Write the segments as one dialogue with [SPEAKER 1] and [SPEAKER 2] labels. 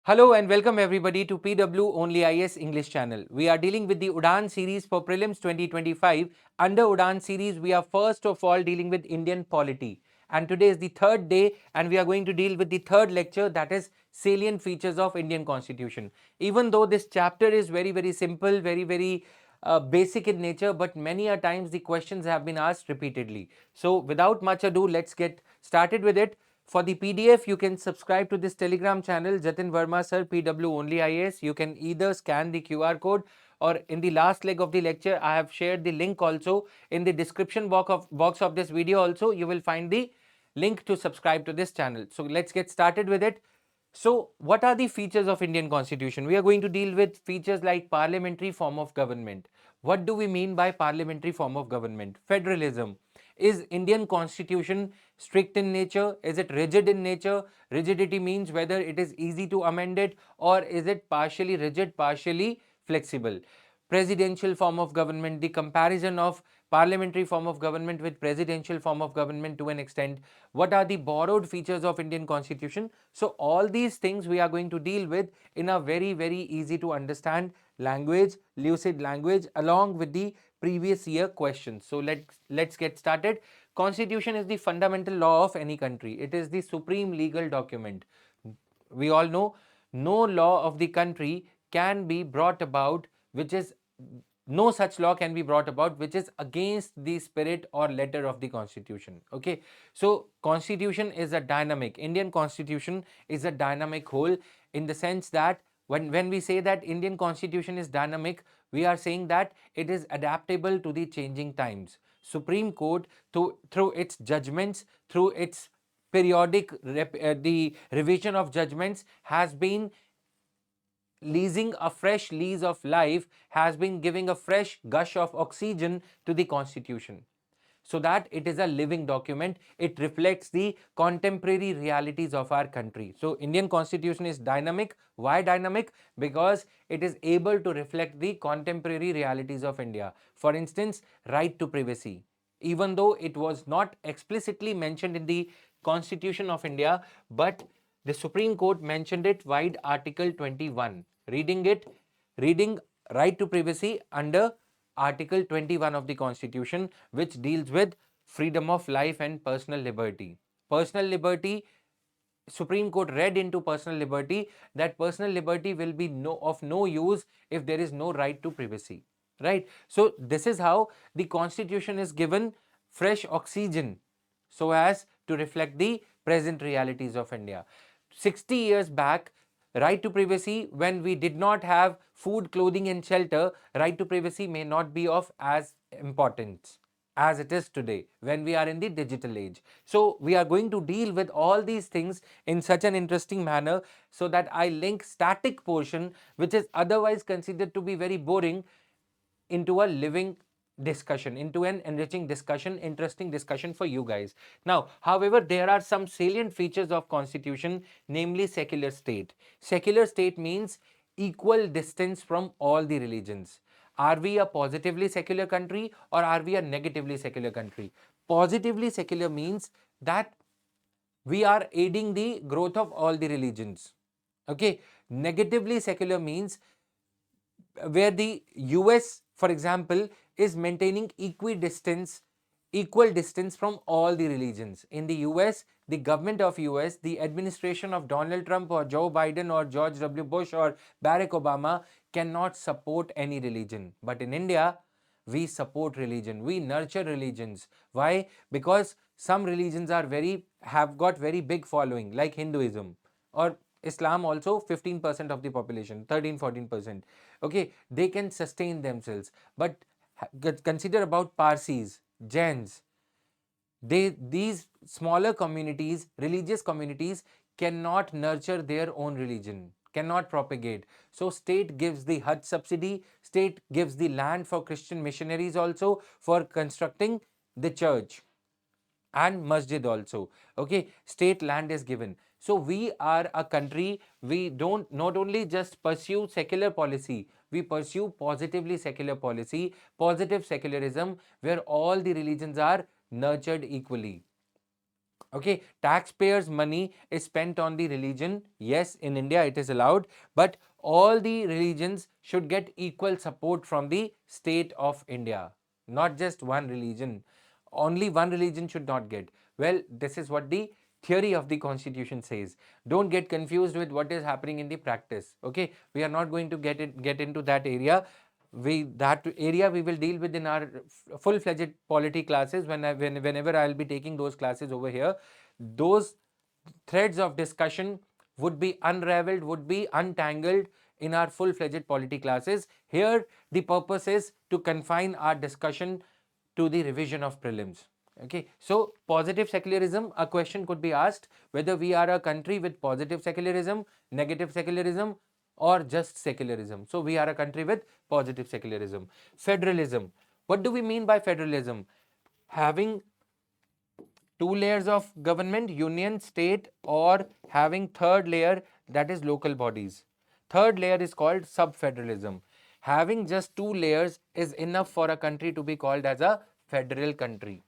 [SPEAKER 1] Hello and welcome everybody to PW Only IS English channel. We are dealing with the Udaan series for Prelims 2025. Under Udaan series, we are first of all dealing with Indian Polity. And today is the third day and we are going to deal with the third lecture, that is Salient Features of Indian Constitution. Even though this chapter is very simple, very basic in nature, but many a times the questions have been asked repeatedly. So without much ado, let's get started with it. For the PDF, you can subscribe to this Telegram channel, Jatin Verma Sir, PW Only IAS. You can either scan the QR code or in the last leg of the lecture, I have shared the link also in the description box of this video also. You will find the link to subscribe to this channel. So let's get started with it. So what are the features of Indian Constitution? We are going to deal with features like parliamentary form of government. What do we mean by parliamentary form of government? Federalism. Is Indian Constitution strict in nature? Is it rigid in nature? Rigidity means whether it is easy to amend it or is it partially rigid, partially flexible. Presidential form of government, the comparison of parliamentary form of government with presidential form of government to an extent. What are the borrowed features of Indian Constitution? So all these things we are going to deal with in a very easy to understand language, lucid language, along with the previous year questions. So let's get started. Constitution is the fundamental law of any country. It is the supreme legal document. We all know no law of the country can be brought about which is no such law can be brought about which is against the spirit or letter of the constitution. Okay, so constitution is a dynamic, Indian constitution is a dynamic whole, in the sense that when we say that Indian constitution is dynamic, we are saying that it is adaptable to the changing times. Supreme Court, through its judgments, through its periodic the revision of judgments, has been leasing a fresh lease of life, has been giving a fresh gush of oxygen to the constitution, so that it is a living document. It reflects the contemporary realities of our country. So Indian constitution is dynamic. Why dynamic? Because it is able to reflect the contemporary realities of India. For instance, right to privacy, even though it was not explicitly mentioned in the Constitution of India, but the Supreme Court mentioned it via Article 21. Reading right to privacy under Article 21 of the Constitution, which deals with freedom of life and personal liberty. Personal liberty, Supreme Court read into personal liberty that personal liberty will be of no use if there is no right to privacy. Right? So this is how the Constitution is given fresh oxygen so as to reflect the present realities of India. 60 years back, right to privacy, when we did not have food, clothing and shelter, right to privacy may not be of as importance as it is today when we are in the digital age. So we are going to deal with all these things in such an interesting manner, so that I link static portion, which is otherwise considered to be very boring, into a living discussion, into an enriching discussion, interesting discussion for you guys. Now, however, there are some salient features of constitution, namely secular state. Secular state means equal distance from all the religions. Are we a positively secular country or are we a negatively secular country? Positively secular means that we are aiding the growth of all the religions. Okay, negatively secular means where the US, for example, is maintaining equal distance from all the religions. In the US, the government of US, the administration of Donald Trump or Joe Biden or George W. Bush or Barack Obama cannot support any religion. But in India, we support religion, we nurture religions. Why? Because some religions have got very big following, like Hinduism or Islam, also 15% of the population, 13-14%. Okay, they can sustain themselves. But consider about Parsis, Jains. These smaller communities, religious communities, cannot nurture their own religion, cannot propagate. So state gives the Hajj subsidy, state gives the land for Christian missionaries also for constructing the church and masjid also. Okay, state land is given. So we are a country, we don't not only just pursue secular policy, we pursue positively secular policy, positive secularism, where all the religions are nurtured equally. Okay, taxpayers' money is spent on the religion. Yes, in India it is allowed, but all the religions should get equal support from the state of India, not just one religion. Only one religion should not get. Well, this is what the theory of the constitution says. Don't get confused with what is happening in the practice. Okay, we are not going to get into that area. That area we will deal with in our full-fledged polity classes whenever I'll be taking those classes over here. Those threads of discussion would be unraveled, would be untangled in our full-fledged polity classes. Here the purpose is to confine our discussion to the revision of prelims. Okay, so positive secularism, a question could be asked whether we are a country with positive secularism, negative secularism, or just secularism. So we are a country with positive secularism. Federalism, what do we mean by federalism? Having two layers of government, union, state, or having third layer, that is local bodies. Third layer is called sub-federalism. Having just two layers is enough for a country to be called as a federal country.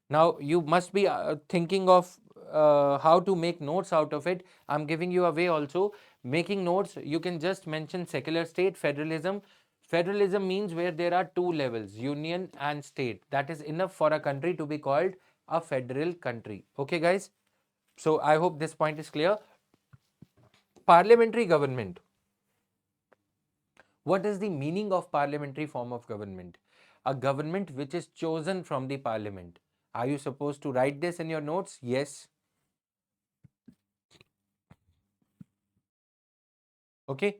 [SPEAKER 1] Now you must be thinking of how to make notes out of it. I'm giving you a way also. Making notes, you can just mention secular state, federalism. Federalism means where there are two levels, union and state. That is enough for a country to be called a federal country. Okay, guys? So I hope this point is clear. Parliamentary government. What is the meaning of parliamentary form of government? A government which is chosen from the parliament. Are you supposed to write this in your notes? Yes. Okay.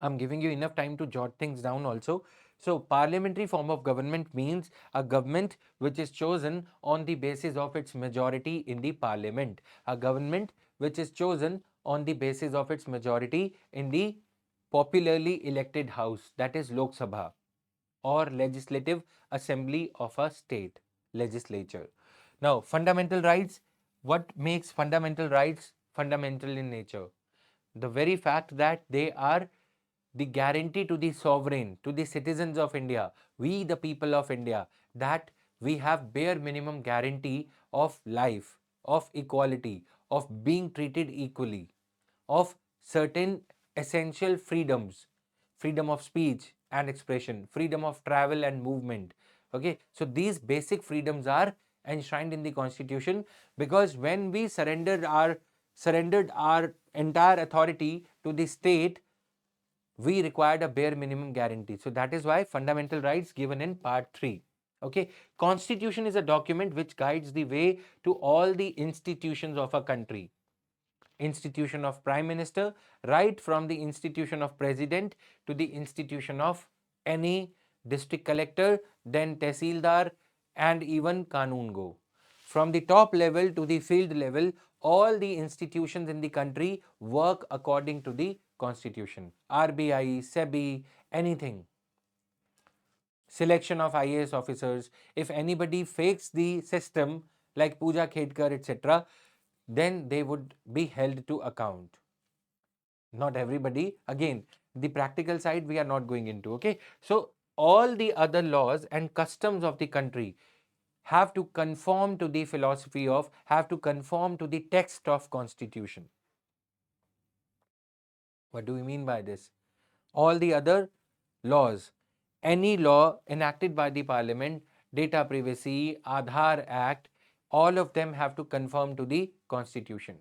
[SPEAKER 1] I'm giving you enough time to jot things down also. So, parliamentary form of government means a government which is chosen on the basis of its majority in the parliament. A government which is chosen on the basis of its majority in the popularly elected house, that is Lok Sabha, or legislative assembly of a state, legislature. Now, fundamental rights. What makes fundamental rights fundamental in nature? The very fact that they are the guarantee to the sovereign, to the citizens of India, we the people of India, that we have bare minimum guarantee of life, of equality, of being treated equally, of certain essential freedoms, freedom of speech and expression, freedom of travel and movement. Okay, so these basic freedoms are enshrined in the constitution, because when we surrendered our entire authority to the state, we required a bare minimum guarantee. So that is why fundamental rights given in part 3. Okay, constitution is a document which guides the way to all the institutions of a country. Institution of prime minister, right from the institution of president to the institution of any district collector, then tehsildar, and even kanun go. From the top level to the field level, all the institutions in the country work according to the constitution. RBI, SEBI, anything. Selection of IAS officers. If anybody fakes the system like Pooja Khedkar, etc., then they would be held to account. Not everybody. Again, the practical side we are not going into. Okay, so all the other laws and customs of the country have to conform to the philosophy of, have to conform to the text of constitution. What do we mean by this? All the other laws, any law enacted by the parliament, data privacy, Aadhaar Act, all of them have to conform to the constitution.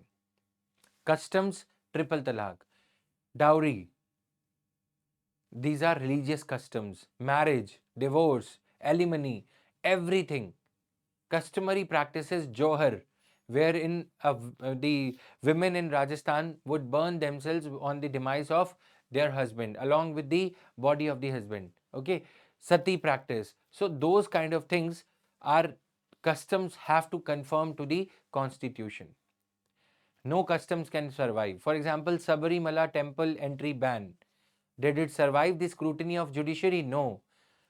[SPEAKER 1] Customs, triple talaq, dowry, these are religious customs, marriage, divorce, alimony, everything. Customary practices, johar, wherein the women in Rajasthan would burn themselves on the demise of their husband along with the body of the husband. Okay, sati practice. So those kind of things are customs, have to conform to the constitution. No customs can survive. For example, Sabarimala temple entry ban. Did it survive the scrutiny of judiciary? No.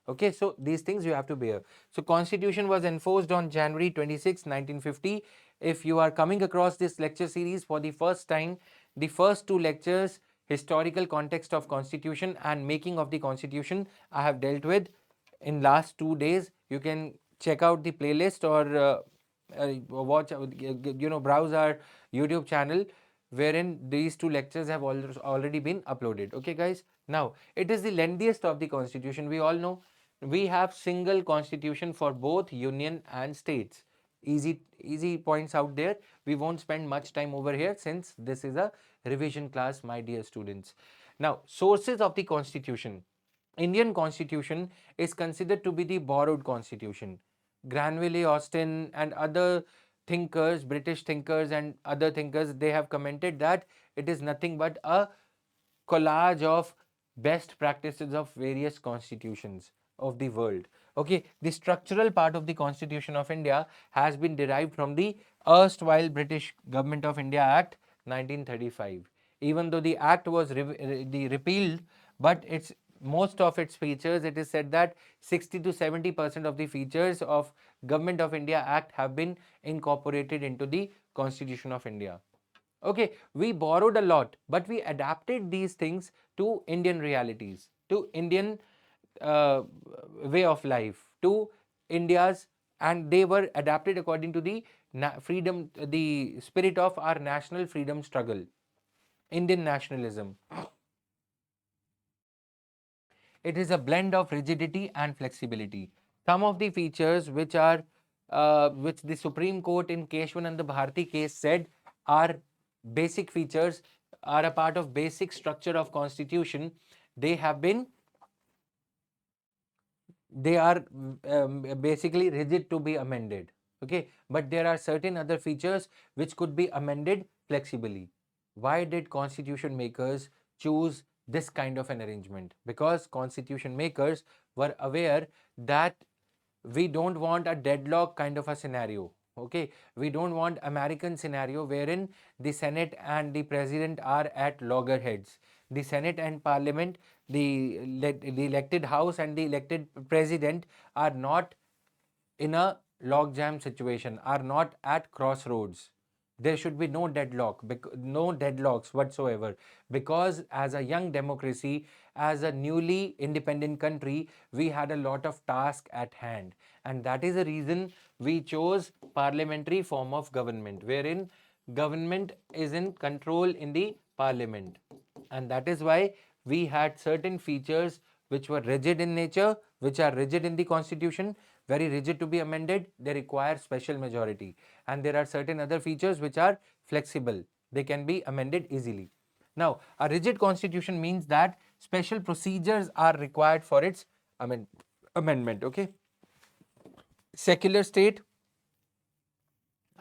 [SPEAKER 1] Okay, so these things you have to bear. So constitution was enforced on January 26, 1950. If you are coming across this lecture series for the first time, the first two lectures, historical context of constitution and making of the constitution, I have dealt with in last 2 days. You can check out the playlist or watch, browse our YouTube channel, wherein these two lectures have already been uploaded. Okay, guys. Now, it is the lengthiest of the constitution. We all know we have single constitution for both union and states. Easy points out there. We won't spend much time over here since this is a revision class, my dear students. Now, sources of the constitution. Indian constitution is considered to be the borrowed constitution. Granville, Austin, and other thinkers, British thinkers and other thinkers, they have commented that it is nothing but a collage of best practices of various constitutions of the world. Okay, the structural part of the Constitution of India has been derived from the erstwhile British Government of India Act 1935. Even though the act was repealed, but its most of its features, it is said that 60 to 70% of the features of Government of India Act have been incorporated into the Constitution of India. Okay, we borrowed a lot, but we adapted these things to Indian realities, to Indian uh, way of life, to India's, and they were adapted according to the freedom, the spirit of our national freedom struggle, Indian nationalism. It is a blend of rigidity and flexibility. Some of the features which the Supreme Court in Keshwananda Bharati case said are basic features, are a part of basic structure of constitution. They have been they are basically rigid to be amended. Okay, but there are certain other features which could be amended flexibly. Why did constitution makers choose this kind of an arrangement? Because constitution makers were aware that we don't want a deadlock kind of a scenario. Okay, we don't want American scenario wherein the Senate and the president are at loggerheads. The Senate and Parliament, the elected House and the elected president are not in a logjam situation, are not at crossroads. There should be no deadlock, no deadlocks whatsoever, because as a young democracy, as a newly independent country, we had a lot of tasks at hand, and that is the reason we chose parliamentary form of government, wherein government is in control in the parliament, and that is why we had certain features which were rigid in nature, which are rigid in the constitution, very rigid to be amended. They require special majority, and there are certain other features which are flexible, they can be amended easily. Now, a rigid constitution means that special procedures are required for its amendment. Okay, secular state,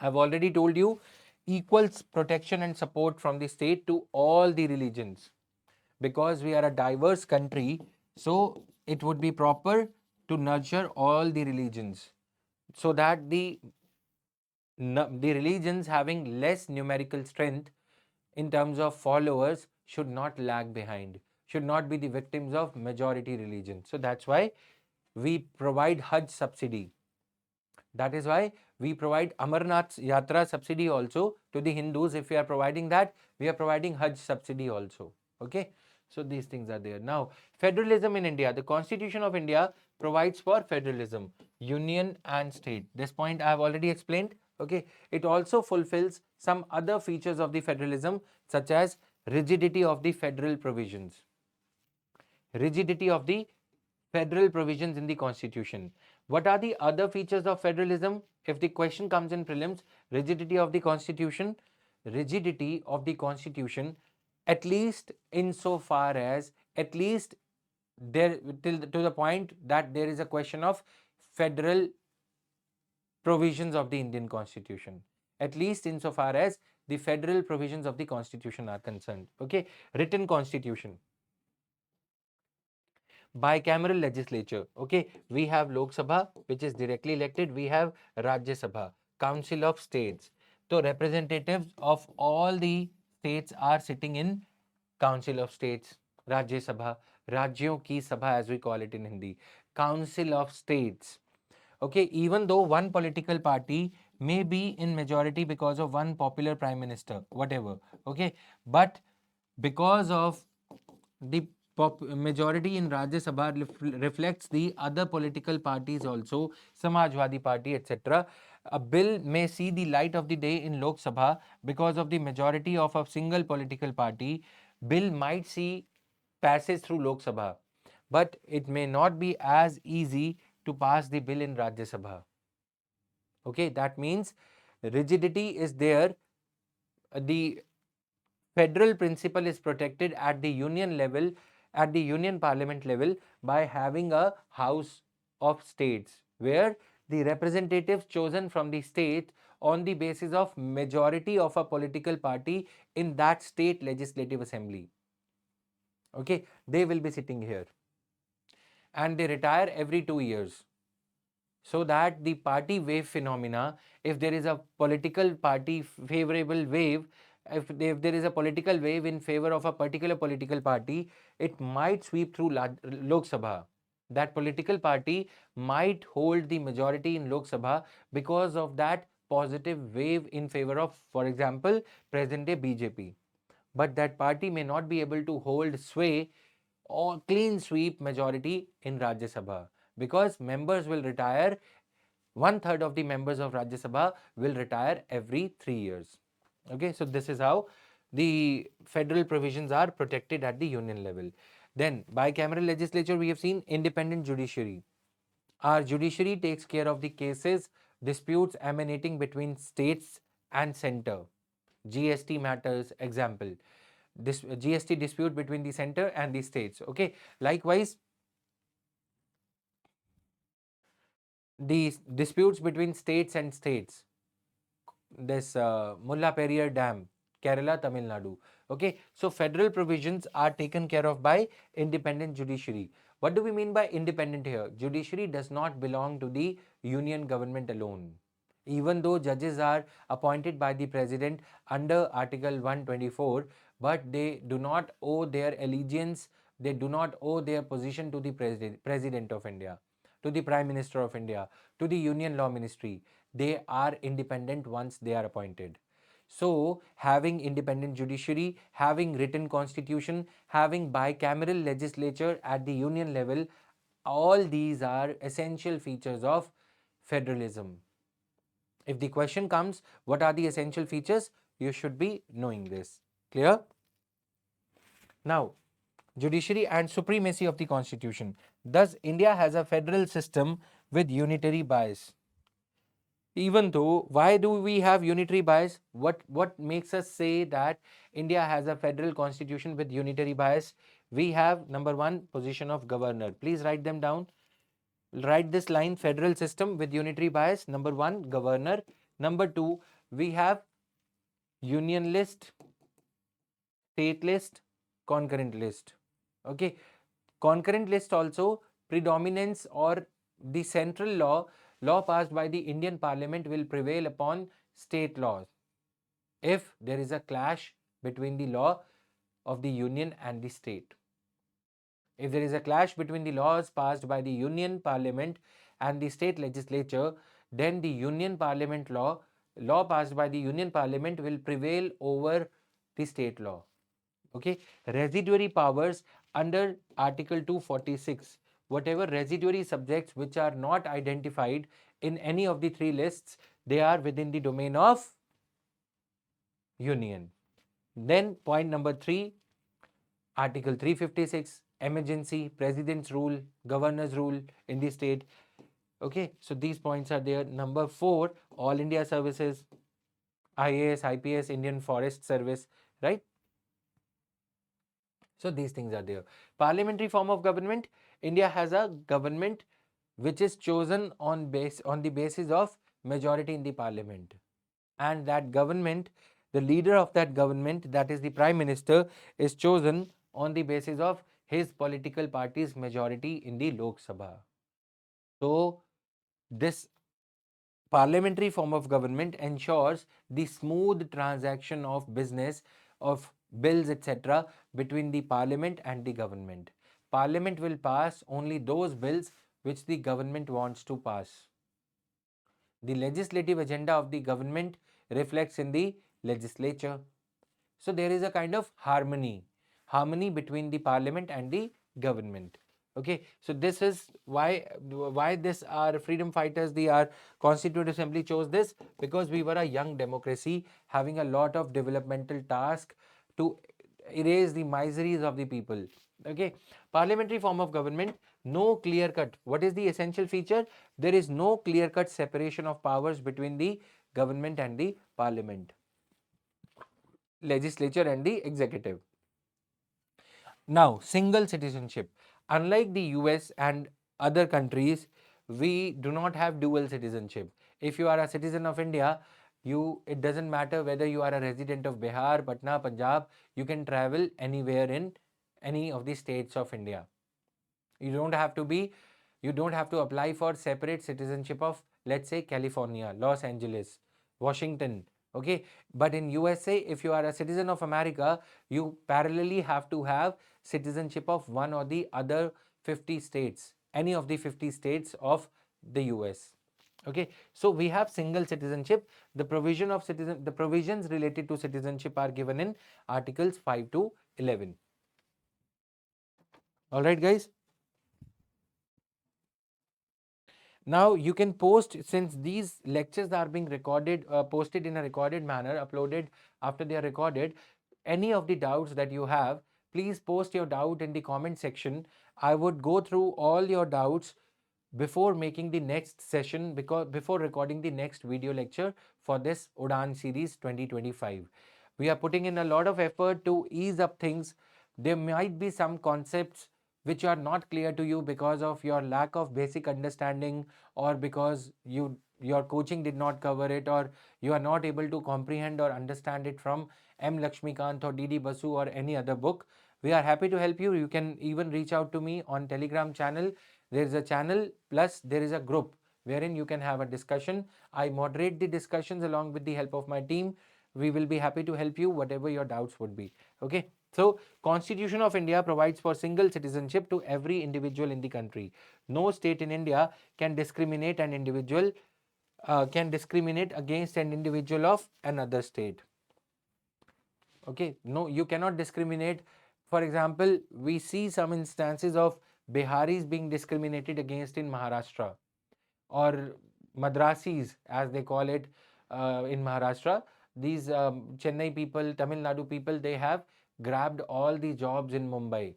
[SPEAKER 1] I've already told you, equals protection and support from the state to all the religions. Because we are a diverse country, so it would be proper to nurture all the religions, so that the religions having less numerical strength in terms of followers should not lag behind, should not be the victims of majority religion. So that's why we provide Hajj subsidy. That is why we provide Amarnath Yatra subsidy also to the Hindus. If we are providing that, we are providing Hajj subsidy also. Okay. So these things are there. Now, federalism in India. The Constitution of India provides for federalism, union and state. This point I have already explained. Okay. It also fulfills some other features of the federalism, such as rigidity of the federal provisions. Rigidity of the federal provisions in the constitution. What are the other features of federalism? If the question comes in prelims, rigidity of the constitution, rigidity of the constitution, at least insofar as, at least there till to the point that there is a question of federal provisions of the Indian constitution, at least insofar as the federal provisions of the constitution are concerned. Okay, written constitution, bicameral legislature. Okay, we have Lok Sabha, which is directly elected, we have Rajya Sabha, Council of States. So representatives of all the states are sitting in Council of States, Rajya Sabha, Rajyon ki Sabha as we call it in Hindi, Council of States. Okay, even though one political party may be in majority because of one popular prime minister, whatever. Okay, but because of the majority in Rajya Sabha reflects the other political parties also, Samajwadi Party, etc. A bill may see the light of the day in Lok Sabha because of the majority of a single political party. Bill might see passage through Lok Sabha, but it may not be as easy to pass the bill in Rajya Sabha. Okay, that means rigidity is there. The federal principle is protected at the union level, at the union parliament level, by having a house of states where the representatives chosen from the state on the basis of majority of a political party in that state legislative assembly. Okay, they will be sitting here and they retire every 2 years, so that the party wave phenomena, if there is a political party favorable wave, if there is a political wave in favor of a particular political party, it might sweep through Lok Sabha. That political party might hold the majority in Lok Sabha because of that positive wave in favor of, for example, present day BJP. But that party may not be able to hold sway or clean sweep majority in Rajya Sabha, because members will retire. One third of the members of Rajya Sabha will retire every 3 years. Okay, so this is how the federal provisions are protected at the union level. Then, bicameral legislature, we have seen independent judiciary. Our judiciary takes care of the cases, disputes emanating between states and center. GST matters, example. This GST dispute between the center and the states. Okay, likewise, the disputes between states and states, this Mulla Periyar Dam, Kerala, Tamil Nadu. Okay, so federal provisions are taken care of by independent judiciary. What do we mean by independent here? Judiciary does not belong to the union government alone. Even though judges are appointed by the president under Article 124, but they do not owe their allegiance, they do not owe their position to the president of India, to the Prime Minister of India, to the Union Law Ministry. They are independent once they are appointed. So, having independent judiciary, having written constitution, having bicameral legislature at the union level, all these are essential features of federalism. If the question comes, what are the essential features? You should be knowing this. Clear? Now, judiciary and supremacy of the constitution. Thus, India has a federal system with unitary bias. Even though, why do we have unitary bias? What makes us say that India has a federal constitution with unitary bias? We have, number one, position of governor. Please write them down. Write this line: federal system with unitary bias. Number one, governor. Number two, we have union list, state list, concurrent list. Okay, concurrent list also, predominance or the central law passed by the Indian Parliament will prevail upon state laws if there is a clash between the law of the union and the state. If there is a clash between the laws passed by the Union Parliament and the state legislature, then the Union Parliament law passed by the Union Parliament will prevail over the state law. Okay, residuary powers under Article 246. Whatever residuary subjects which are not identified in any of the three lists, they are within the domain of Union. Then point number 3, Article 356, emergency, president's rule, governor's rule in the state. Okay, so these points are there. Number 4, All India Services, IAS, IPS, Indian Forest Service, right? So these things are there. Parliamentary form of government. India has a government which is chosen on the basis of majority in the parliament, and that government, the leader of that government, that is the prime minister, is chosen on the basis of his political party's majority in the Lok Sabha. So this parliamentary form of government ensures the smooth transaction of business, of bills, etc., between the parliament and the government. Parliament will pass only those bills which the government wants to pass. The legislative agenda of the government reflects in the legislature. So there is a kind of harmony. harmony between the parliament and the government. Okay, so this is why this our freedom fighters, the our Constituent Assembly chose this, because we were a young democracy having a lot of developmental task to erase the miseries of the people. Okay, parliamentary form of government, no clear cut. What is the essential feature? There is no clear cut separation of powers between the government and the parliament, legislature and the executive. Now, single citizenship. Unlike the US and other countries, we do not have dual citizenship. If you are a citizen of India, it doesn't matter whether you are a resident of Bihar, Patna, Punjab, you can travel anywhere in any of the states of India. You don't have to be, you don't have to apply for separate citizenship of, let's say, California, Los Angeles, Washington. Okay, but in USA, if you are a citizen of America, you parallelly have to have citizenship of one or the other 50 states, any of the 50 states of the US. Okay, so we have single citizenship. The provisions related to citizenship are given in articles 5 to 11. All right, guys. Now you can post, since these lectures are being recorded, posted in a recorded manner, uploaded after they are recorded. Any of the doubts that you have, please post your doubt in the comment section. I would go through all your doubts before making the next session, because before recording the next video lecture for this Udaan series 2025. We are putting in a lot of effort to ease up things. There might be some concepts which are not clear to you because of your lack of basic understanding, or because your coaching did not cover it, or you are not able to comprehend or understand it from M. Lakshmikant or D.D. Basu or any other book. We are happy to help you. You can even reach out to me on Telegram channel. There is a channel, plus there is a group wherein you can have a discussion. I moderate the discussions along with the help of my team. We will be happy to help you whatever your doubts would be. Okay, so Constitution of India provides for single citizenship to every individual in the country. No state in India can discriminate an individual, can discriminate against an individual of another state. Okay, no, you cannot discriminate. For example, we see some instances of Biharis being discriminated against in Maharashtra, or Madrasis as they call it in Maharashtra. These Chennai people, Tamil Nadu people, they have grabbed all the jobs in Mumbai,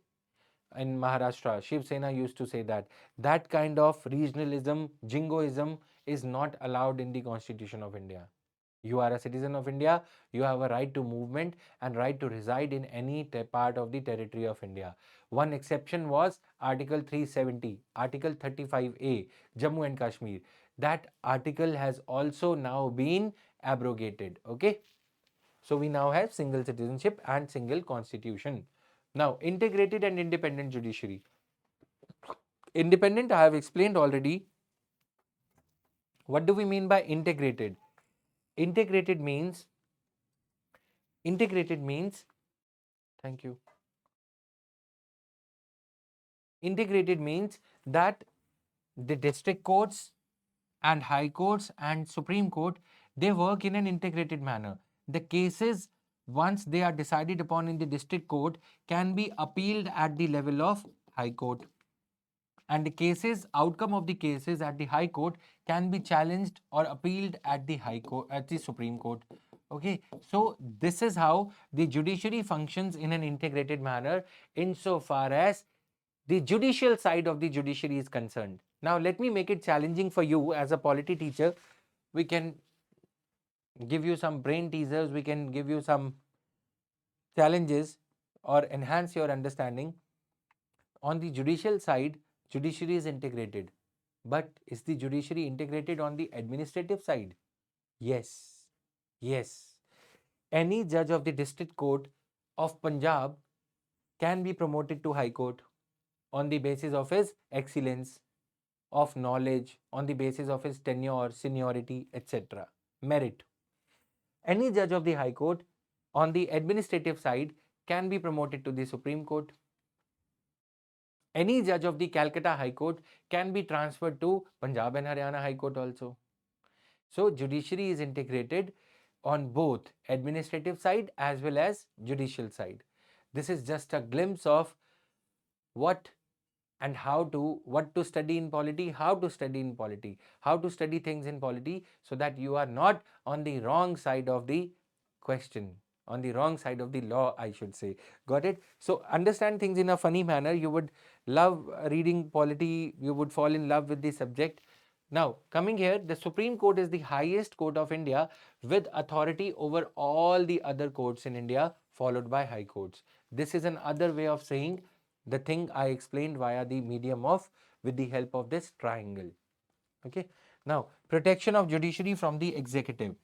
[SPEAKER 1] in Maharashtra. Shiv Sena used to say that. That kind of regionalism, jingoism is not allowed in the Constitution of India. You are a citizen of India, you have a right to movement and right to reside in any part of the territory of India. One exception was Article 370, Article 35A, Jammu and Kashmir. That article has also now been abrogated. Okay, so we now have single citizenship and single constitution. Now, integrated and independent judiciary. Independent, I have explained already. What do we mean by integrated? Integrated means, integrated means, thank you. Integrated means that the district courts and high courts and Supreme Court, they work in an integrated manner. The cases, once they are decided upon in the district court, can be appealed at the level of high court, and the cases, outcome of the cases at the high court can be challenged or appealed at the high court, at the Supreme Court. Okay, so this is how the judiciary functions in an integrated manner, insofar as the judicial side of the judiciary is concerned. Now let me make it challenging for you as a polity teacher. We can give you some brain teasers, we can give you some challenges or enhance your understanding. On the judicial side, judiciary is integrated. But is the judiciary integrated on the administrative side? Yes. Yes. Any judge of the district court of Punjab can be promoted to high court on the basis of his excellence, of knowledge, on the basis of his tenure, seniority, etc. Merit. Any judge of the high court on the administrative side can be promoted to the Supreme Court. Any judge of the Calcutta High Court can be transferred to Punjab and Haryana High Court also. So judiciary is integrated on both administrative side as well as judicial side. This is just a glimpse of what and what to study in polity, how to study in polity, how to study things in polity, so that you are not on the wrong side of the question, on the wrong side of the law, I should say. Got it? So understand things in a funny manner. You would love reading polity, you would fall in love with the subject. Now, coming here, the Supreme Court is the highest court of India with authority over all the other courts in India, followed by high courts. This is another way of saying the thing I explained via the medium of, with the help of this triangle. Okay. Now, protection of judiciary from the executive.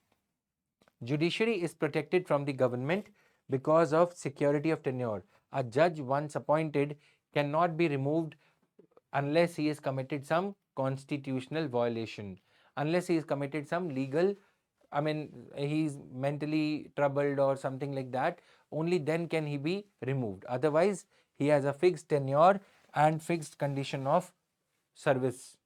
[SPEAKER 1] Judiciary is protected from the government because of security of tenure. A judge once appointed cannot be removed unless he has committed some constitutional violation, unless he has committed some legal, I mean, he's mentally troubled or something like that, only then can he be removed. Otherwise, he has a fixed tenure and fixed condition of service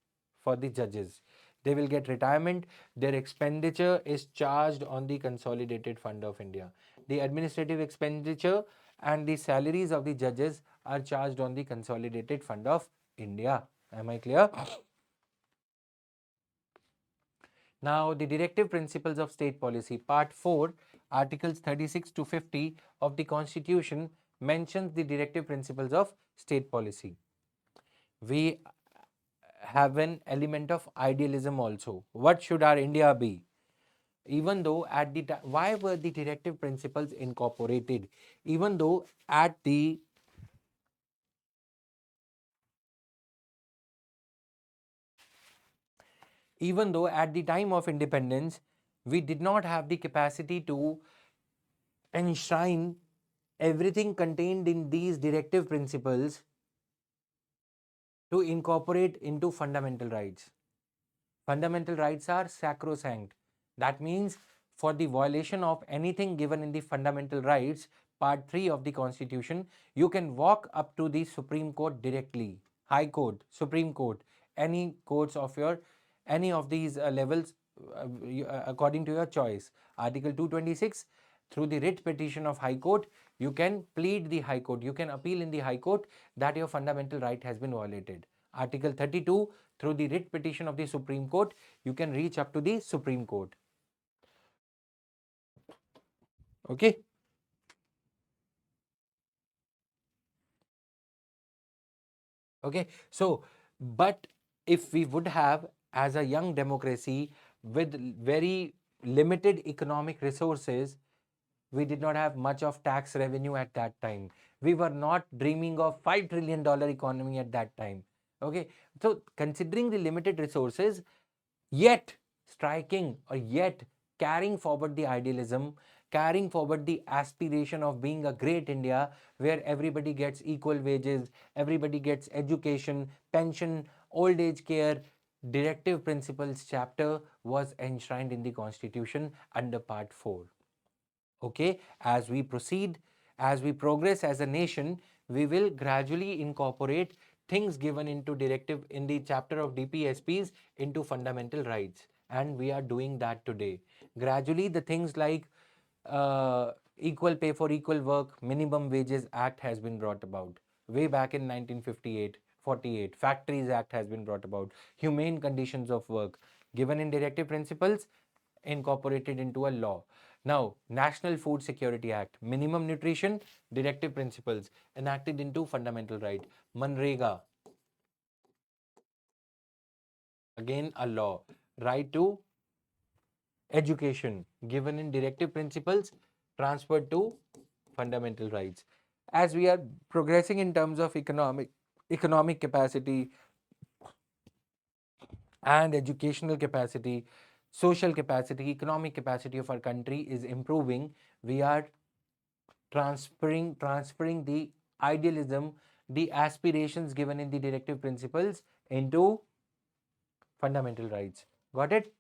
[SPEAKER 1] for the judges. They will get retirement. Their expenditure is charged on the consolidated fund of India. The administrative expenditure and the salaries of the judges are charged on the consolidated fund of India. Am I clear? Now, the directive principles of state policy, part 4, articles 36 to 50 of the Constitution mentions the directive principles of state policy. We have an element of idealism also. What should our India be? Even though at the time, why were the directive principles incorporated? Even though at the time of independence, we did not have the capacity to enshrine everything contained in these directive principles to incorporate into fundamental rights. Fundamental rights are sacrosanct. That means for the violation of anything given in the fundamental rights, part 3 of the Constitution, you can walk up to the Supreme Court directly. High Court, Supreme Court, any courts of your, any of these levels according to your choice. Article 226, through the writ petition of High Court, you can plead the High Court, you can appeal in the High Court that your fundamental right has been violated. Article 32, through the writ petition of the Supreme Court, you can reach up to the Supreme Court. Okay. Okay. So, but if we would have, as a young democracy with very limited economic resources, we did not have much of tax revenue at that time. We were not dreaming of $5 trillion economy at that time. Okay. So, considering the limited resources, yet striking or yet carrying forward the idealism, carrying forward the aspiration of being a great India where everybody gets equal wages, everybody gets education, pension, old age care, directive principles chapter was enshrined in the Constitution under part 4. Okay, as we proceed, as we progress as a nation, we will gradually incorporate things given into directive in the chapter of DPSPs into fundamental rights, and we are doing that today. Gradually, the things like equal pay for equal work, minimum wages act has been brought about way back in 1958 48. Factories Act has been brought about, humane conditions of work given in directive principles incorporated into a law. Now, National Food Security Act, minimum nutrition, directive principles enacted into fundamental right. Manrega, again a law. Right to education, given in directive principles, transferred to fundamental rights. As we are progressing in terms of economic capacity and educational capacity, social capacity, economic capacity of our country is improving, we are transferring the idealism, the aspirations given in the directive principles into fundamental rights. Got it?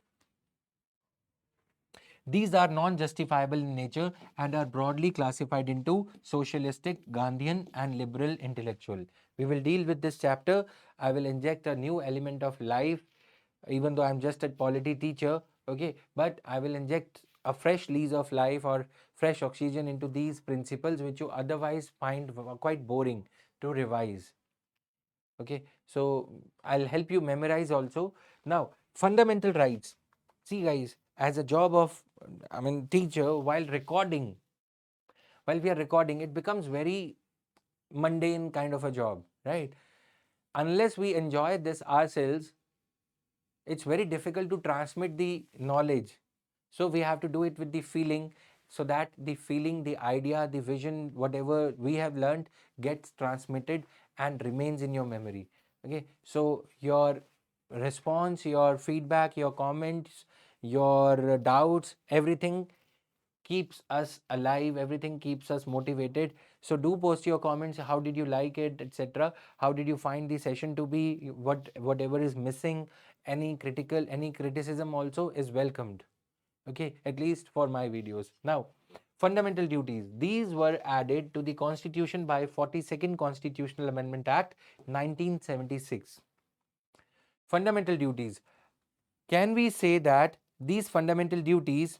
[SPEAKER 1] These are non-justifiable in nature and are broadly classified into socialistic, Gandhian and liberal intellectual. We will deal with this chapter. I will inject a new element of life, even though I'm just a polity teacher, okay, but I will inject a fresh lease of life or fresh oxygen into these principles which you otherwise find quite boring to revise. Okay, so I'll help you memorize also. Now, fundamental rights. See, guys, as a job of, teacher, while we are recording, it becomes very mundane kind of a job, right? Unless we enjoy this ourselves, it's very difficult to transmit the knowledge. So we have to do it with the feeling, so that the feeling, the idea, the vision, whatever we have learned gets transmitted and remains in your memory. Okay, so your response, your feedback, your comments, your doubts, everything keeps us alive, everything keeps us motivated. So do post your comments, how did you like it, etc. How did you find the session to be, whatever is missing, any criticism also is welcomed. Okay, at least for my videos. Now, fundamental duties, these were added to the constitution by 42nd Constitutional Amendment Act 1976. Fundamental duties, can we say that these fundamental duties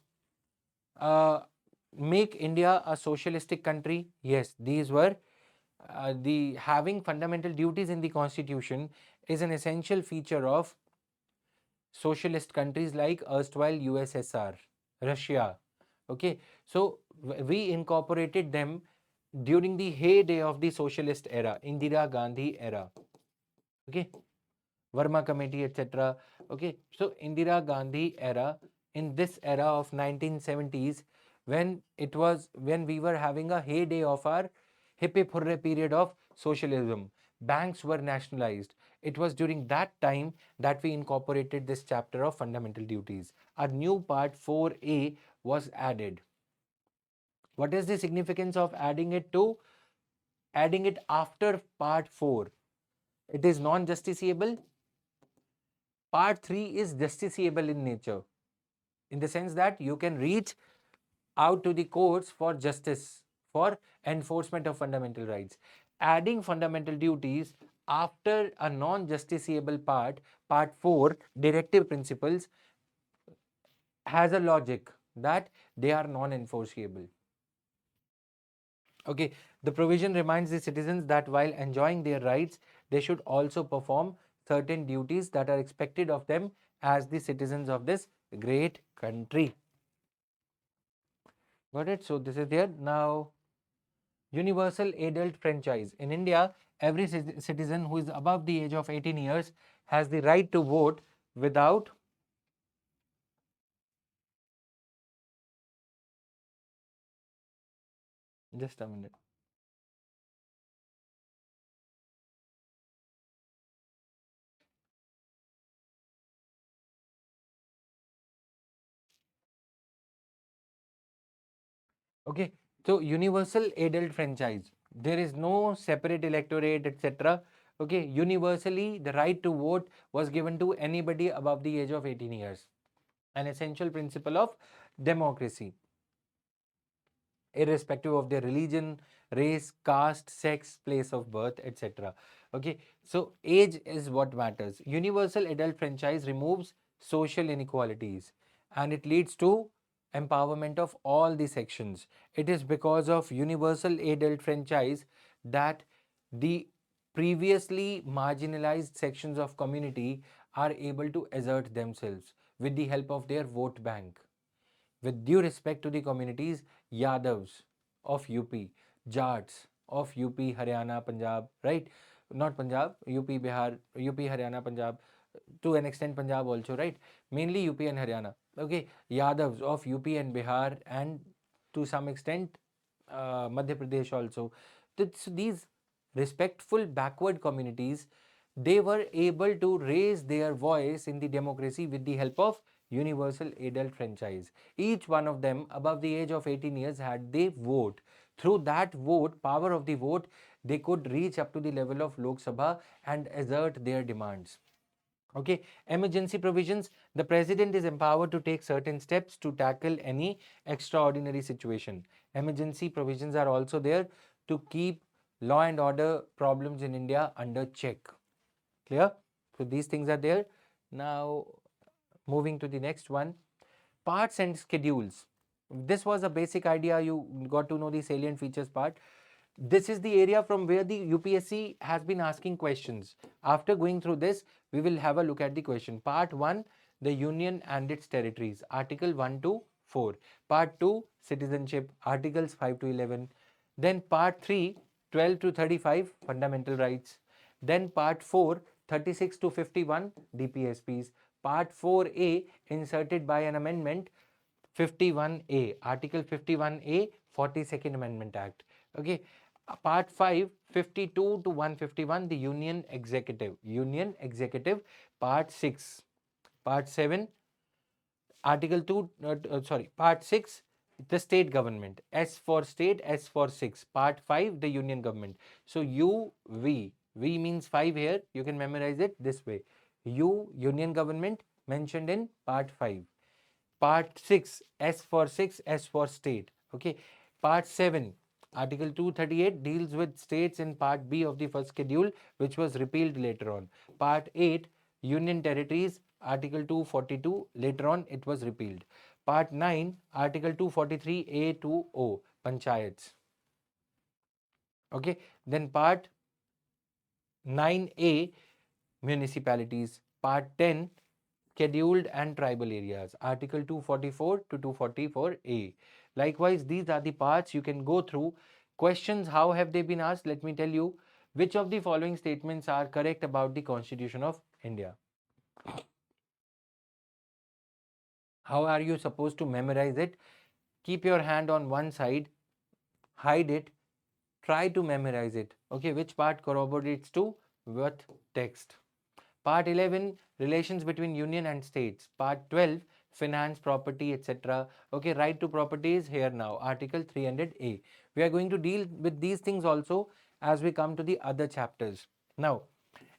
[SPEAKER 1] uh, make India a socialistic country? Yes, these were the having fundamental duties in the constitution is an essential feature of socialist countries like erstwhile USSR, Russia. Okay, so we incorporated them during the heyday of the socialist era, Indira Gandhi era. Okay, Verma Committee, etc. Okay, so Indira Gandhi era, in this era of 1970s, when we were having a heyday of our hippie hurre period of socialism, banks were nationalized. It was during that time that we incorporated this chapter of fundamental duties. A new part 4A was added. What is the significance of adding it to? Adding it after part 4. It is non-justiciable. Part 3 is justiciable in nature, in the sense that you can reach out to the courts for justice, for enforcement of fundamental rights. Adding fundamental duties after a non justiciable part, part 4, directive principles, has a logic that they are non enforceable. Okay, the provision reminds the citizens that while enjoying their rights, they should also perform certain duties that are expected of them as the citizens of this great country. Got it? So this is there. Now, universal adult franchise. In India, every citizen who is above the age of 18 years has the right to vote without, just a minute. Okay, so universal adult franchise. There is no separate electorate, etc. Okay, universally the right to vote was given to anybody above the age of 18 years. An essential principle of democracy, irrespective of their religion, race, caste, sex, place of birth, etc. Okay, so age is what matters. Universal adult franchise removes social inequalities and it leads to empowerment of all the sections. It is because of universal adult franchise that the previously marginalized sections of community are able to assert themselves with the help of their vote bank. With due respect to the communities, Yadavs of UP, Jats of UP, Haryana, Punjab, right? Not Punjab, UP, Bihar, UP, Haryana, Punjab, to an extent Punjab also, right? Mainly UP and Haryana. Okay, Yadavs of UP and Bihar, and to some extent Madhya Pradesh also. So these respectful backward communities, they were able to raise their voice in the democracy with the help of universal adult franchise. Each one of them above the age of 18 years had the vote. Through that vote, power of the vote, they could reach up to the level of Lok Sabha and assert their demands. Okay, emergency provisions. The president is empowered to take certain steps to tackle any extraordinary situation. Emergency provisions are also there to keep law and order problems in India under check. Clear? So these things are there. Now, moving to the next one, parts and schedules. This was a basic idea. You got to know the salient features part. This is the area from where the UPSC has been asking questions. After going through this, we will have a look at the question. Part 1, the Union and its territories, Article 1 to 4. Part 2, citizenship, Articles 5 to 11. Then Part 3, 12 to 35, fundamental rights. Then Part 4, 36 to 51, DPSPs. Part 4A, inserted by an amendment, 51A, Article 51A, 42nd Amendment Act. Okay. Part 5, 52 to 151, the Union Executive. Union Executive. Part 6. Part 7, Article 2, Part 6, the state government. S for state, S for 6. Part 5, the union government. So V means 5 here. You can memorize it this way. Union government, mentioned in Part 5. Part 6, S for 6, S for state. Okay. Part 7, Article 238 deals with states in Part B of the first schedule, which was repealed later on. Part 8, Union territories, Article 242, later on it was repealed. Part 9, Article 243A to O, Panchayats. Okay. Then Part 9A, municipalities. Part 10, scheduled and tribal areas, Article 244 to 244A. Likewise, these are the parts you can go through. Questions, how have they been asked? Let me tell you. Which of the following statements are correct about the Constitution of India? How are you supposed to memorize it? Keep your hand on one side, hide it, try to memorize it. Okay, which part corroborates to what text? Part 11, relations between union and states. Part 12, finance, property, etc. Okay, right to property is here now, Article 300A. We are going to deal with these things also as we come to the other chapters. Now,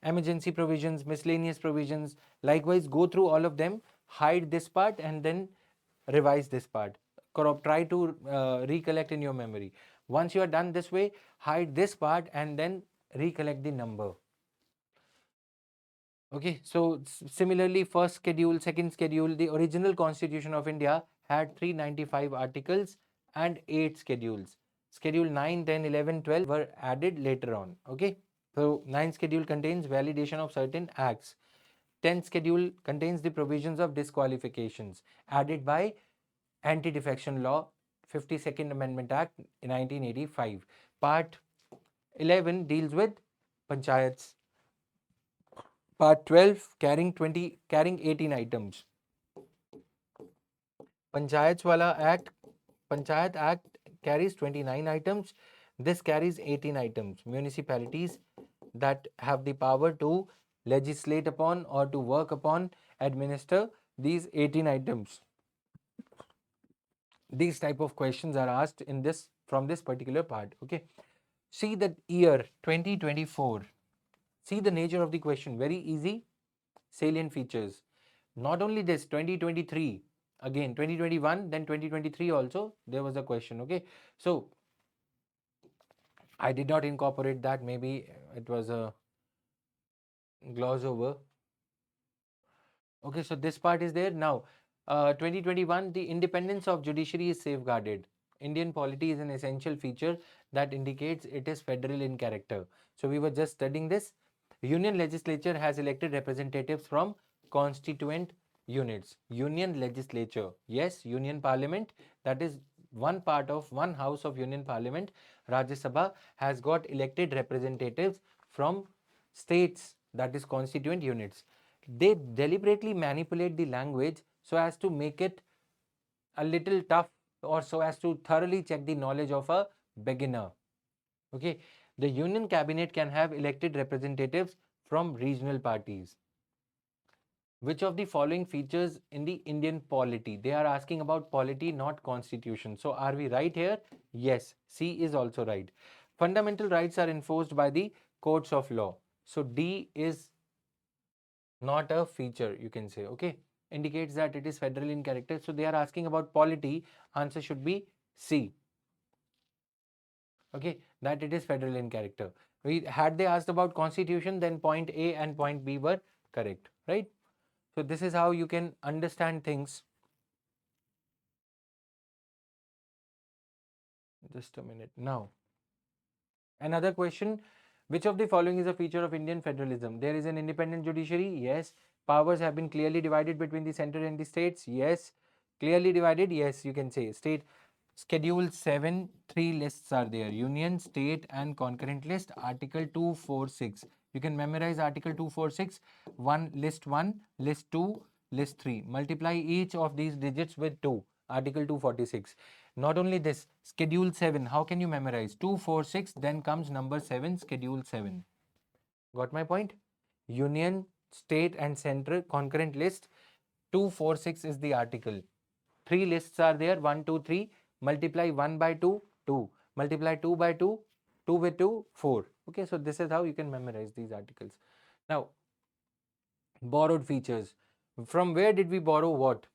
[SPEAKER 1] emergency provisions, miscellaneous provisions, likewise go through all of them, hide this part and then revise this part. Try to recollect in your memory. Once you are done this way, hide this part and then recollect the number. Okay, so similarly, first schedule, second schedule, the original Constitution of India had 395 articles and 8 schedules. Schedule 9, 10, 11, 12 were added later on. Okay, so 9th schedule contains validation of certain acts. 10th schedule contains the provisions of disqualifications added by Anti-Defection Law, 52nd Amendment Act in 1985. Part 11 deals with panchayats. Part 12 carrying 18 items. Panchayat Act carries 29 items. This carries 18 items. Municipalities that have the power to legislate upon or to work upon, administer these 18 items. These type of questions are asked in this from this particular part. Okay. See the year 2024. See the nature of the question. Very easy. Salient features. Not only this, 2023, again 2021, then 2023 also there was a question. Okay, so I did not incorporate that. Maybe it was a gloss over. Okay, so this part is there now. 2021, the independence of judiciary is safeguarded. Indian polity is an essential feature that indicates it is federal in character. So we were just studying this. Union legislature has elected representatives from constituent units. Union legislature, yes, union parliament, that is one part of one house of union parliament. Rajya Sabha has got elected representatives from states, that is constituent units. They deliberately manipulate the language so as to make it a little tough or so as to thoroughly check the knowledge of a beginner. Okay, the union cabinet can have elected representatives from regional parties. Which of the following features in the Indian polity? They are asking about polity, not constitution. So are we right here? Yes, C is also right. Fundamental rights are enforced by the courts of law. So D is not a feature, you can say. Okay, indicates that it is federal in character. So they are asking about polity. Answer should be C. Okay, that it is federal in character. Had they asked about constitution, then point A and point B were correct, right? So this is how you can understand things. Just a minute. Now, another question. Which of the following is a feature of Indian federalism? There is an independent judiciary. Yes. Powers have been clearly divided between the center and the states. Yes. Clearly divided. Yes, you can say. State Schedule 7, three lists are there: Union, State, and Concurrent List. Article 246. You can memorize Article 246. List 1, List 2, List 3. Multiply each of these digits with 2. Article 246. Not only this, Schedule 7. How can you memorize? 246, then comes number 7, Schedule 7. Got my point? Union, State, and Center, Concurrent List. 246 is the article. Three lists are there: 1, 2, 3. Multiply 1 by 2, 2. Multiply 2 by 2, 2 with 2, 4. Okay, so this is how you can memorize these articles. Now, borrowed features. From where did we borrow what?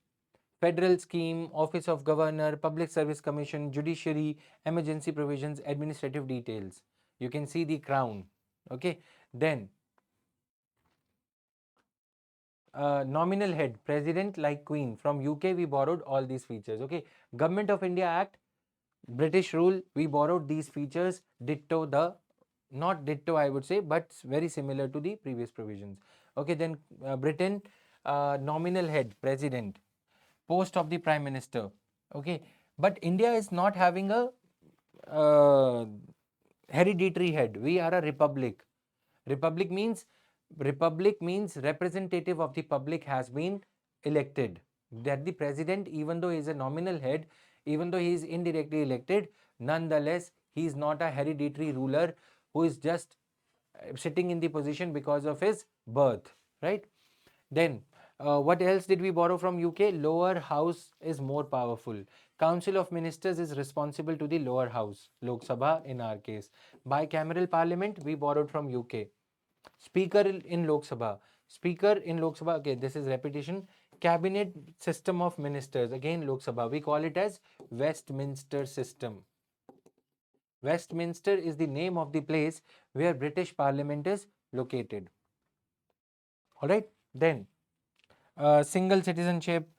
[SPEAKER 1] Federal scheme, Office of Governor, Public Service Commission, Judiciary, emergency provisions, administrative details. You can see the crown. Okay, then nominal head, president like queen. From UK we borrowed all these features. Okay, Government of India Act, British rule, we borrowed these features. Ditto the, not ditto I would say, but very similar to the previous provisions. Okay, then Britain, nominal head, president, post of the prime minister. Okay, but India is not having a uh, hereditary head. We are a republic. Republic means representative of the public has been elected. That the president, even though he is a nominal head, even though he is indirectly elected, nonetheless he is not a hereditary ruler who is just sitting in the position because of his birth, right? Then what else did we borrow from UK? Lower house is more powerful. Council of Ministers is responsible to the lower house, Lok Sabha in our case. Bicameral parliament we borrowed from UK. Speaker in Lok Sabha. Speaker in Lok Sabha, okay, this is repetition. Cabinet system of ministers, again Lok Sabha. We call it as Westminster system. Westminster is the name of the place where British Parliament is located. All right, then single citizenship,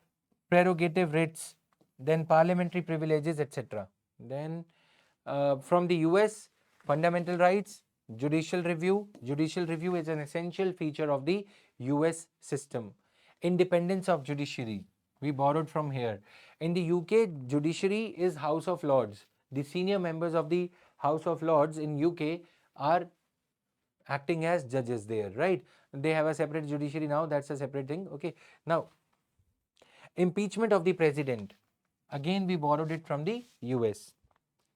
[SPEAKER 1] prerogative writs, then parliamentary privileges, etc. Then from the US, fundamental rights, judicial review. Judicial review is an essential feature of the US system. Independence of judiciary, we borrowed from here. In the UK, judiciary is House of Lords. The senior members of the House of Lords in UK are acting as judges there, right? They have a separate judiciary now, that's a separate thing. Okay, now impeachment of the president, again we borrowed it from the US.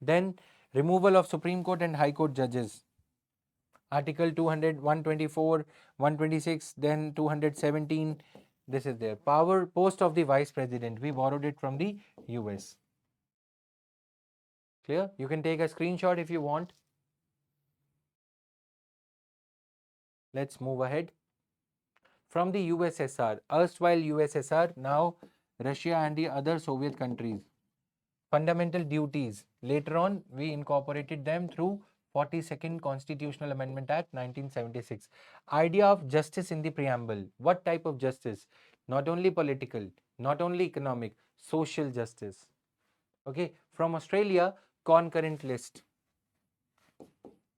[SPEAKER 1] Then removal of Supreme Court and High Court judges, article 200, 124, 126, then 217, this is there. Power post of the vice president, we borrowed it from the US. Clear? You can take a screenshot if you want. Let's move ahead. From the USSR, erstwhile USSR, now Russia and the other Soviet countries. Fundamental duties. Later on, we incorporated them through 42nd Constitutional Amendment Act 1976. Idea of justice in the preamble. What type of justice? Not only political, not only economic, social justice. Okay, from Australia, concurrent list.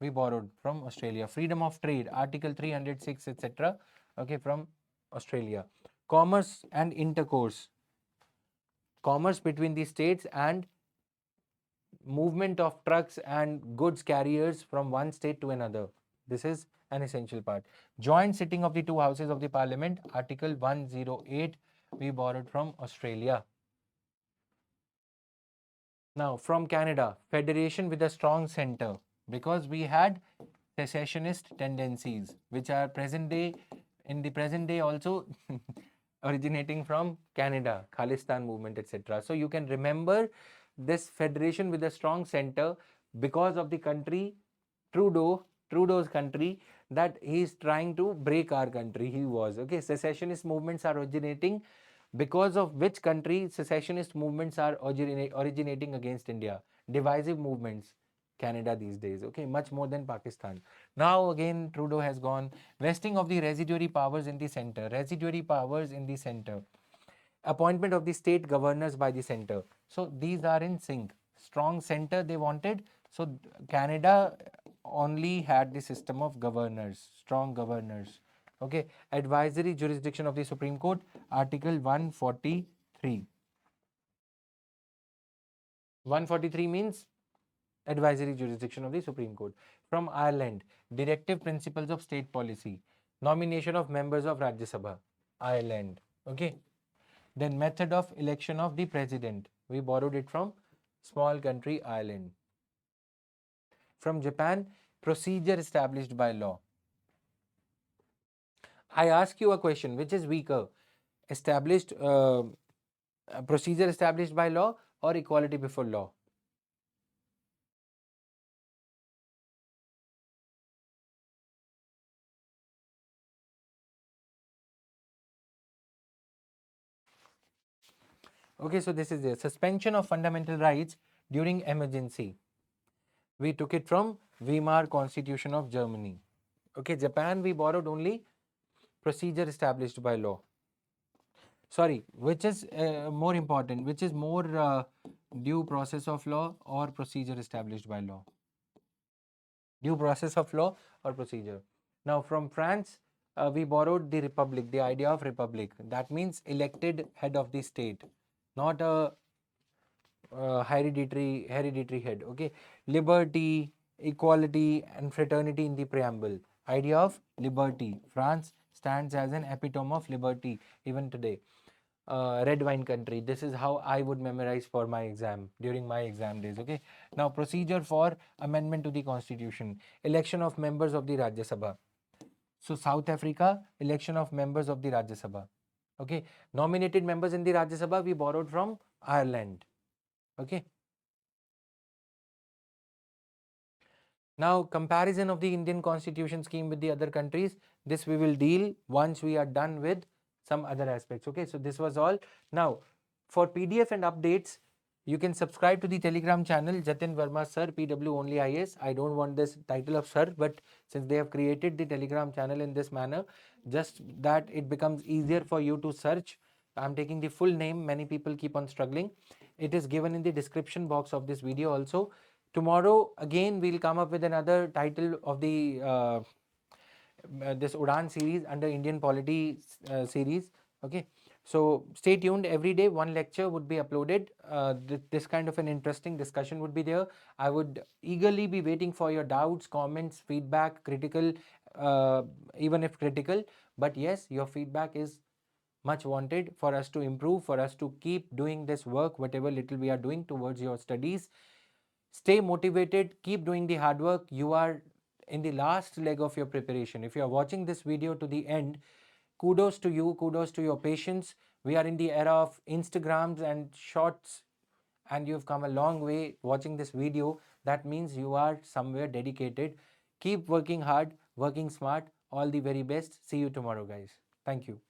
[SPEAKER 1] We borrowed from Australia. Freedom of trade, Article 306, etc. Okay, from Australia. Commerce and intercourse. Commerce between the states and movement of trucks and goods carriers from one state to another. This is an essential part. Joint sitting of the two houses of the parliament, Article 108, we borrowed from Australia. Now, from Canada, federation with a strong center, because we had secessionist tendencies, which are present day, in the present day also originating from Canada, Khalistan movement, etc. So you can remember this federation with a strong center because of the country Trudeau's country, that he is trying to break our country. He was okay. Secessionist movements are originating, because of which country secessionist movements are originating against India. Divisive movements. Canada these days, okay, much more than Pakistan. Now again Trudeau has gone. Vesting of the residuary powers in the center. Residuary powers in the center. Appointment of the state governors by the center. So these are in sync. strong center they wanted. So Canada only had the system of governors, strong governors. Okay, advisory jurisdiction of the Supreme Court, Article 143. 143 means advisory jurisdiction of the Supreme Court. From Ireland, directive principles of state policy, nomination of members of Rajya Sabha, Ireland. Okay. Then method of election of the president. We borrowed it from small country Ireland. From Japan, procedure established by law. I ask you a question, which is weaker? Established procedure established by law or equality before law? Okay, so this is the suspension of fundamental rights during emergency. We took it from Weimar Constitution of Germany. Okay, Japan we borrowed only procedure established by law. Sorry, which is more important? Which is more due process of law or procedure established by law? Due process of law or procedure? Now, from France, we borrowed the republic, the idea of republic. That means elected head of the state, not a hereditary head. Okay, liberty, equality, and fraternity in the preamble. Idea of liberty. France stands as an epitome of liberty even today. Red wine country. This is how I would memorize for my exam during my exam days. Okay. Now, procedure for amendment to the constitution. Election of members of the Rajya Sabha. So, South Africa, election of members of the Rajya Sabha. Okay. Nominated members in the Rajya Sabha we borrowed from Ireland. Okay. Now, comparison of the Indian constitution scheme with the other countries, this we will deal once we are done with some other aspects. Okay, so this was all. Now, for PDF and updates, you can subscribe to the Telegram channel Jatin Verma Sir, PW Only IS. I don't want this title of Sir, but since they have created the Telegram channel in this manner, just that it becomes easier for you to search. I'm taking the full name. Many people keep on struggling. It is given in the description box of this video also. Tomorrow again we'll come up with another title of the this Udaan series under Indian Polity series. Okay, so stay tuned. Every day one lecture would be uploaded. This kind of an interesting discussion would be there. I would eagerly be waiting for your doubts, comments, feedback, critical, even if critical. But yes, your feedback is much wanted for us to improve, for us to keep doing this work, whatever little we are doing towards your studies. Stay motivated, keep doing the hard work. You are in the last leg of your preparation. If you are watching this video to the end, kudos to you, kudos to your patience. We are in the era of Instagrams and shorts, and you've come a long way watching this video. That means you are somewhere dedicated. Keep working hard, working smart. All the very best. See you tomorrow, guys. Thank you.